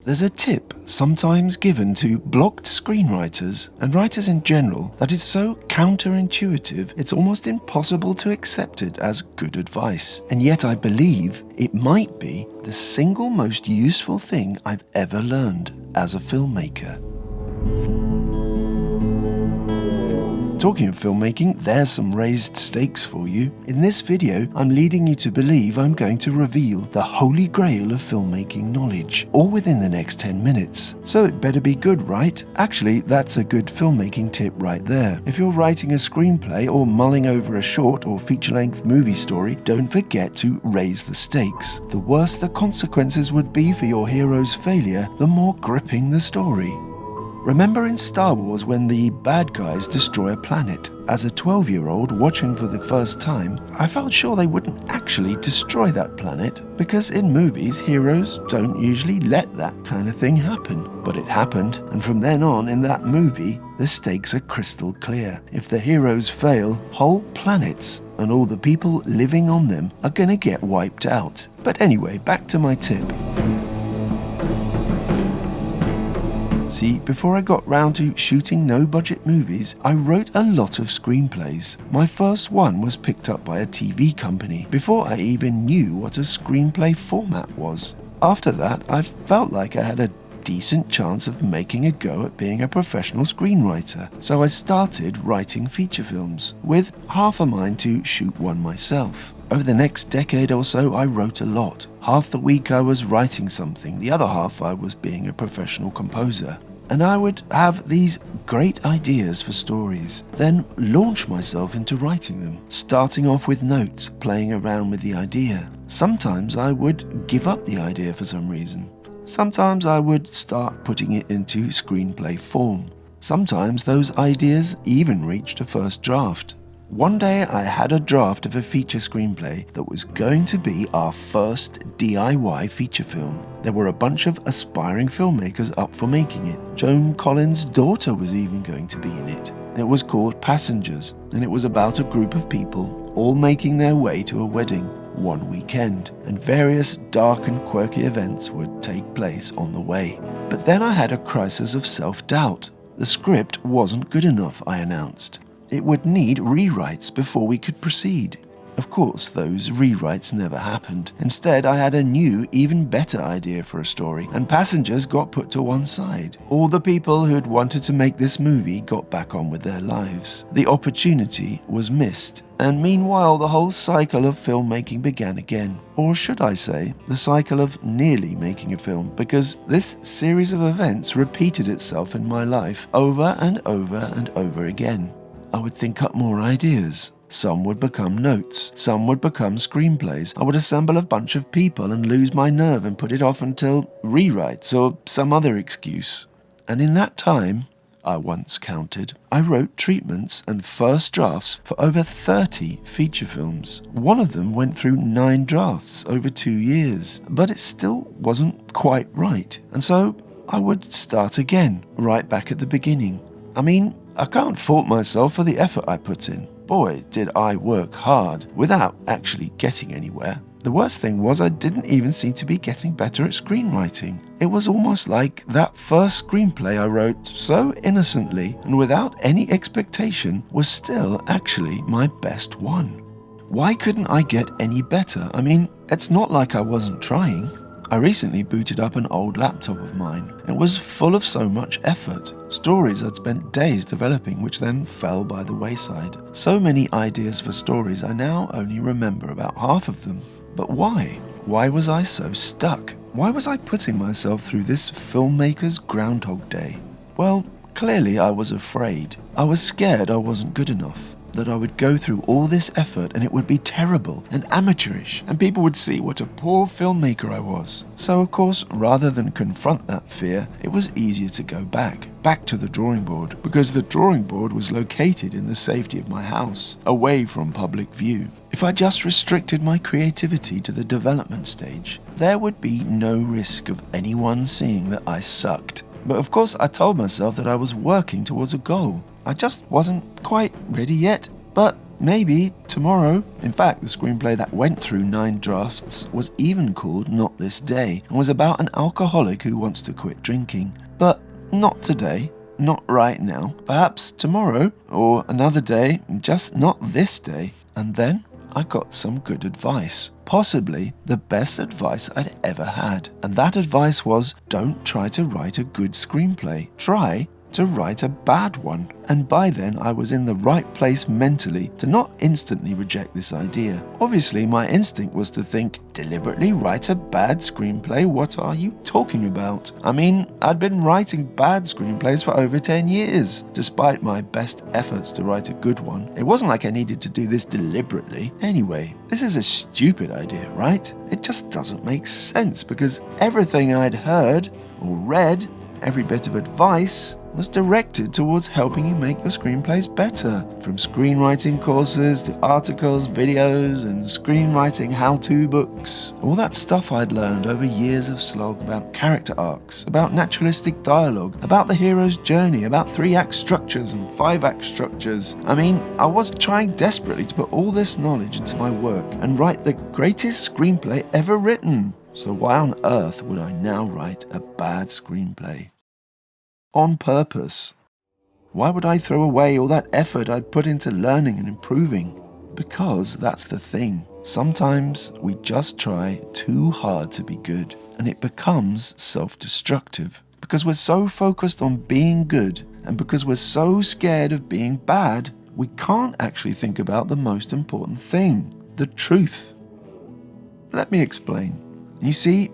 There's a tip sometimes given to blocked screenwriters and writers in general that is so counterintuitive it's almost impossible to accept it as good advice. And yet I believe it might be the single most useful thing I've ever learned as a filmmaker. Talking of filmmaking, there's some raised stakes for you. In this video, I'm leading you to believe I'm going to reveal the holy grail of filmmaking knowledge, all within the next 10 minutes. So it better be good, right? Actually, that's a good filmmaking tip right there. If you're writing a screenplay or mulling over a short or feature-length movie story, don't forget to raise the stakes. The worse the consequences would be for your hero's failure, the more gripping the story. Remember in Star Wars when the bad guys destroy a planet? As a 12-year-old watching for the first time, I felt sure they wouldn't actually destroy that planet, because in movies, heroes don't usually let that kind of thing happen. But it happened, and from then on in that movie, the stakes are crystal clear. If the heroes fail, whole planets and all the people living on them are gonna get wiped out. But anyway, back to my tip. See, before I got round to shooting no-budget movies, I wrote a lot of screenplays. My first one was picked up by a TV company before I even knew what a screenplay format was. After that, I felt like I had a decent chance of making a go at being a professional screenwriter, so I started writing feature films, with half a mind to shoot one myself. Over the next decade or so, I wrote a lot. Half the week I was writing something, the other half I was being a professional composer. And I would have these great ideas for stories, then launch myself into writing them, starting off with notes, playing around with the idea. Sometimes I would give up the idea for some reason. Sometimes I would start putting it into screenplay form. Sometimes those ideas even reached a first draft. One day I had a draft of a feature screenplay that was going to be our first DIY feature film. There were a bunch of aspiring filmmakers up for making it. Joan Collins' daughter was even going to be in it. It was called Passengers, and it was about a group of people all making their way to a wedding one weekend, and various dark and quirky events would take place on the way. But then I had a crisis of self-doubt. The script wasn't good enough, I announced. It would need rewrites before we could proceed. Of course, those rewrites never happened. Instead, I had a new, even better idea for a story, and Passengers got put to one side. All the people who'd wanted to make this movie got back on with their lives. The opportunity was missed, and meanwhile, the whole cycle of filmmaking began again. Or should I say, the cycle of nearly making a film, because this series of events repeated itself in my life over and over and over again. I would think up more ideas. Some would become notes, some would become screenplays. I would assemble a bunch of people and lose my nerve and put it off until rewrites or some other excuse. And in that time, I once counted, I wrote treatments and first drafts for over 30 feature films. One of them went through 9 drafts over 2 years, but it still wasn't quite right. And so I would start again, right back at the beginning. I mean, I can't fault myself for the effort I put in. Boy, did I work hard without actually getting anywhere. The worst thing was I didn't even seem to be getting better at screenwriting. It was almost like that first screenplay I wrote so innocently and without any expectation was still actually my best one. Why couldn't I get any better? I mean, it's not like I wasn't trying. I recently booted up an old laptop of mine. It was full of so much effort. Stories I'd spent days developing which then fell by the wayside. So many ideas for stories, I now only remember about half of them. But why? Why was I so stuck? Why was I putting myself through this filmmaker's Groundhog Day? Well, clearly I was afraid. I was scared I wasn't good enough. That I would go through all this effort and it would be terrible and amateurish, and people would see what a poor filmmaker I was. So of course, rather than confront that fear, it was easier to go back to the drawing board, because the drawing board was located in the safety of my house, away from public view. If I just restricted my creativity to the development stage, there would be no risk of anyone seeing that I sucked. But of course, I told myself that I was working towards a goal. I just wasn't quite ready yet, but maybe tomorrow. In fact, the screenplay that went through 9 drafts was even called Not This Day and was about an alcoholic who wants to quit drinking. But not today, not right now, perhaps tomorrow or another day, just not this day. And then I got some good advice, possibly the best advice I'd ever had. And that advice was, don't try to write a good screenplay. Try to write a bad one. And by then I was in the right place mentally to not instantly reject this idea. Obviously my instinct was to think, deliberately write a bad screenplay? What are you talking about? I mean, I'd been writing bad screenplays for over 10 years, despite my best efforts to write a good one. It wasn't like I needed to do this deliberately. Anyway, this is a stupid idea, right? It just doesn't make sense because everything I'd heard or read, every bit of advice, was directed towards helping you make your screenplays better. From screenwriting courses to articles, videos, and screenwriting how-to books. All that stuff I'd learned over years of slog about character arcs, about naturalistic dialogue, about the hero's journey, about 3-act structures and 5-act structures. I mean, I was trying desperately to put all this knowledge into my work and write the greatest screenplay ever written. So why on earth would I now write a bad screenplay? On purpose. Why would I throw away all that effort I'd put into learning and improving? Because that's the thing. Sometimes we just try too hard to be good, and it becomes self-destructive. Because we're so focused on being good, and because we're so scared of being bad, we can't actually think about the most important thing, the truth. Let me explain. You see,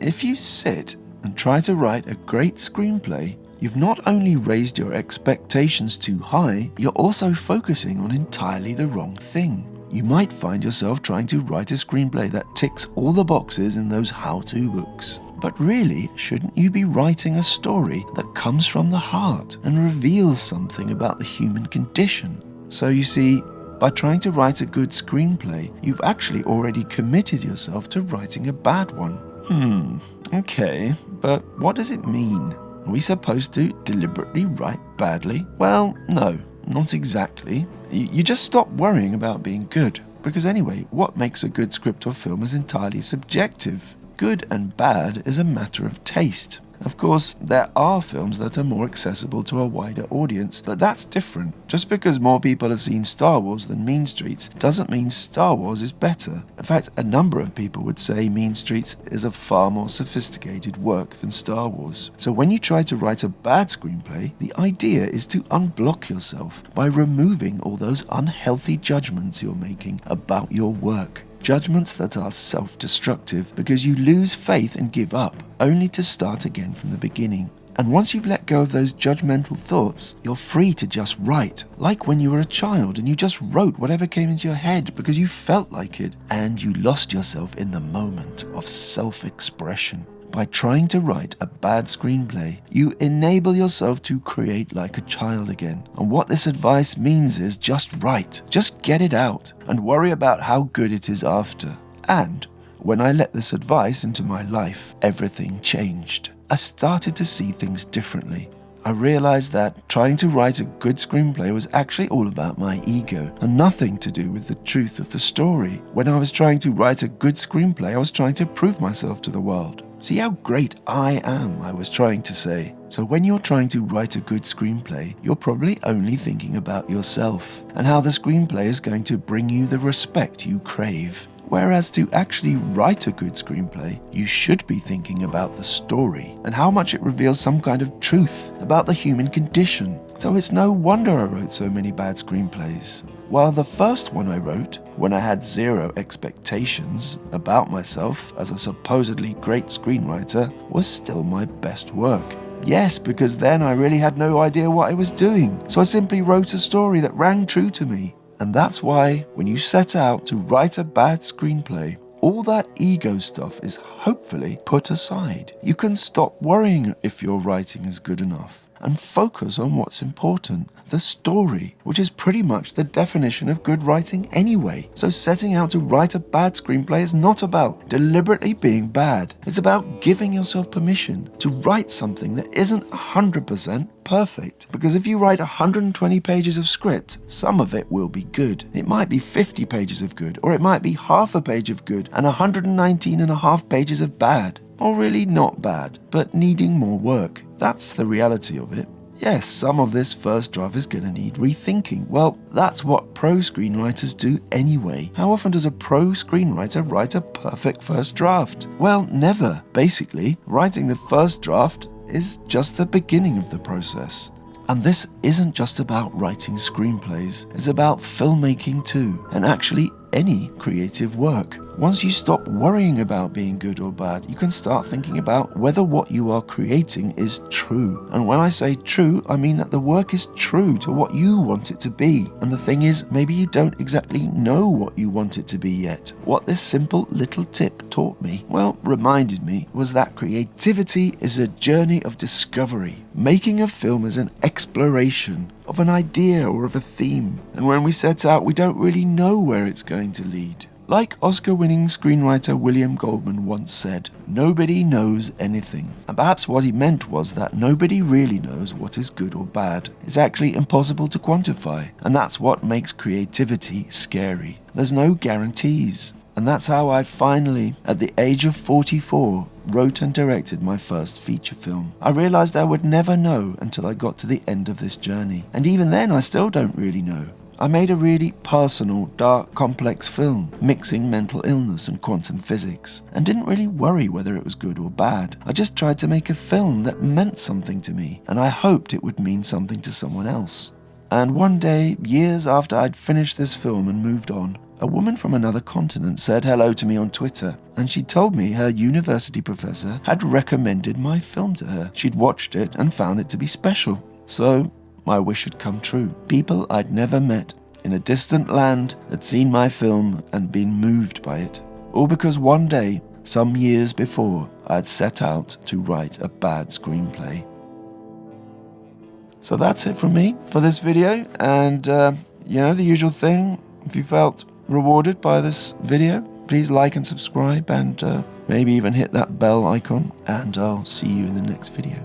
if you sit and try to write a great screenplay, you've not only raised your expectations too high, you're also focusing on entirely the wrong thing. You might find yourself trying to write a screenplay that ticks all the boxes in those how-to books. But really, shouldn't you be writing a story that comes from the heart and reveals something about the human condition? So you see, by trying to write a good screenplay, you've actually already committed yourself to writing a bad one. Okay, but what does it mean? Are we supposed to deliberately write badly? Well, no, not exactly. You just stop worrying about being good. Because anyway, what makes a good script or film is entirely subjective. Good and bad is a matter of taste. Of course, there are films that are more accessible to a wider audience, but that's different. Just because more people have seen Star Wars than Mean Streets doesn't mean Star Wars is better. In fact, a number of people would say Mean Streets is a far more sophisticated work than Star Wars. So when you try to write a bad screenplay, the idea is to unblock yourself by removing all those unhealthy judgments you're making about your work. Judgments that are self-destructive because you lose faith and give up, only to start again from the beginning. And once you've let go of those judgmental thoughts, you're free to just write, like when you were a child and you just wrote whatever came into your head because you felt like it, and you lost yourself in the moment of self-expression. By trying to write a bad screenplay, you enable yourself to create like a child again. And what this advice means is just write, just get it out, and worry about how good it is after. And when I let this advice into my life, everything changed. I started to see things differently. I realized that trying to write a good screenplay was actually all about my ego and nothing to do with the truth of the story. When I was trying to write a good screenplay, I was trying to prove myself to the world. See how great I am, I was trying to say. So when you're trying to write a good screenplay, you're probably only thinking about yourself and how the screenplay is going to bring you the respect you crave. Whereas to actually write a good screenplay, you should be thinking about the story and how much it reveals some kind of truth about the human condition. So it's no wonder I wrote so many bad screenplays. While the first one I wrote, when I had zero expectations about myself as a supposedly great screenwriter, was still my best work. Yes, because then I really had no idea what I was doing, so I simply wrote a story that rang true to me. And that's why, when you set out to write a bad screenplay, all that ego stuff is hopefully put aside. You can stop worrying if your writing is good enough. and focus on what's important, the story, which is pretty much the definition of good writing anyway. So setting out to write a bad screenplay is not about deliberately being bad. It's about giving yourself permission to write something that isn't 100% perfect. Because if you write 120 pages of script, some of it will be good. It might be 50 pages of good, or it might be half a page of good and 119 and a half pages of bad. Or really not bad, but needing more work. That's the reality of it. Yes, some of this first draft is going to need rethinking. Well, that's what pro screenwriters do anyway. How often does a pro screenwriter write a perfect first draft? Well, never. Basically, writing the first draft is just the beginning of the process. And this isn't just about writing screenplays, it's about filmmaking too, and actually any creative work. Once you stop worrying about being good or bad, you can start thinking about whether what you are creating is true. And when I say true, I mean that the work is true to what you want it to be. And the thing is, maybe you don't exactly know what you want it to be yet. What this simple little tip taught me, reminded me, was that creativity is a journey of discovery. Making a film is an exploration of an idea or of a theme. And when we set out, we don't really know where it's going to lead. Like Oscar-winning screenwriter William Goldman once said, nobody knows anything. And perhaps what he meant was that nobody really knows what is good or bad. It's actually impossible to quantify, and that's what makes creativity scary. There's no guarantees. And that's how I finally, at the age of 44, wrote and directed my first feature film. I realized I would never know until I got to the end of this journey. And even then, I still don't really know. I made a really personal, dark, complex film, mixing mental illness and quantum physics, and didn't really worry whether it was good or bad. I just tried to make a film that meant something to me, and I hoped it would mean something to someone else. And one day, years after I'd finished this film and moved on, a woman from another continent said hello to me on Twitter, and she told me her university professor had recommended my film to her. She'd watched it and found it to be special. So my wish had come true. People I'd never met in a distant land had seen my film and been moved by it. All because one day, some years before, I'd set out to write a bad screenplay. So that's it from me for this video, and the usual thing. If you felt rewarded by this video, please like and subscribe, and maybe even hit that bell icon, and I'll see you in the next video.